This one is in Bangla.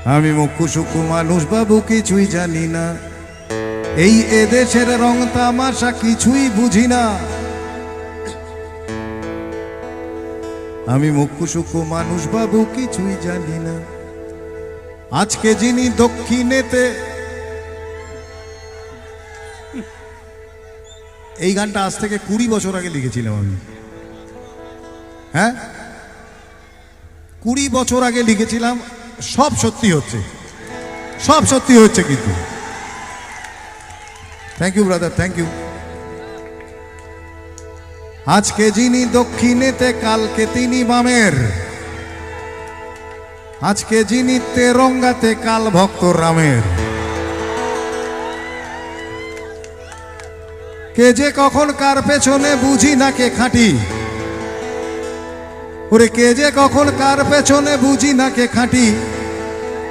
আমি মুখ্য সূক্ষ্ম মানুষ বাবু, কিছুই জানি না, এই এদেশের রং তামাশা কিছুই বুঝি না। আমি মুখ্য সূক্ষ্ম মানুষ বাবু, কিছুই জানি না। আজকে যিনি দক্ষিণেতে, এই গানটা আজ থেকে 20 বছর আগে লিখেছিলাম আমি। হ্যাঁ, 20 বছর আগে লিখেছিলাম। সব সত্যি হচ্ছে, সব সত্যি হচ্ছে। কিন্তু thank you brother, thank you. আজকে যিনি দক্ষিণেতে, কালকে তিনি বামের। আজকে যিনি তেরঙ্গাতে, কাল ভক্ত রামের। কে যে কখন কার পেছনে বুঝি না কে খাঁটি। ওরে কে যে কখন কার পেছনে বুঝি না কে খাঁটি।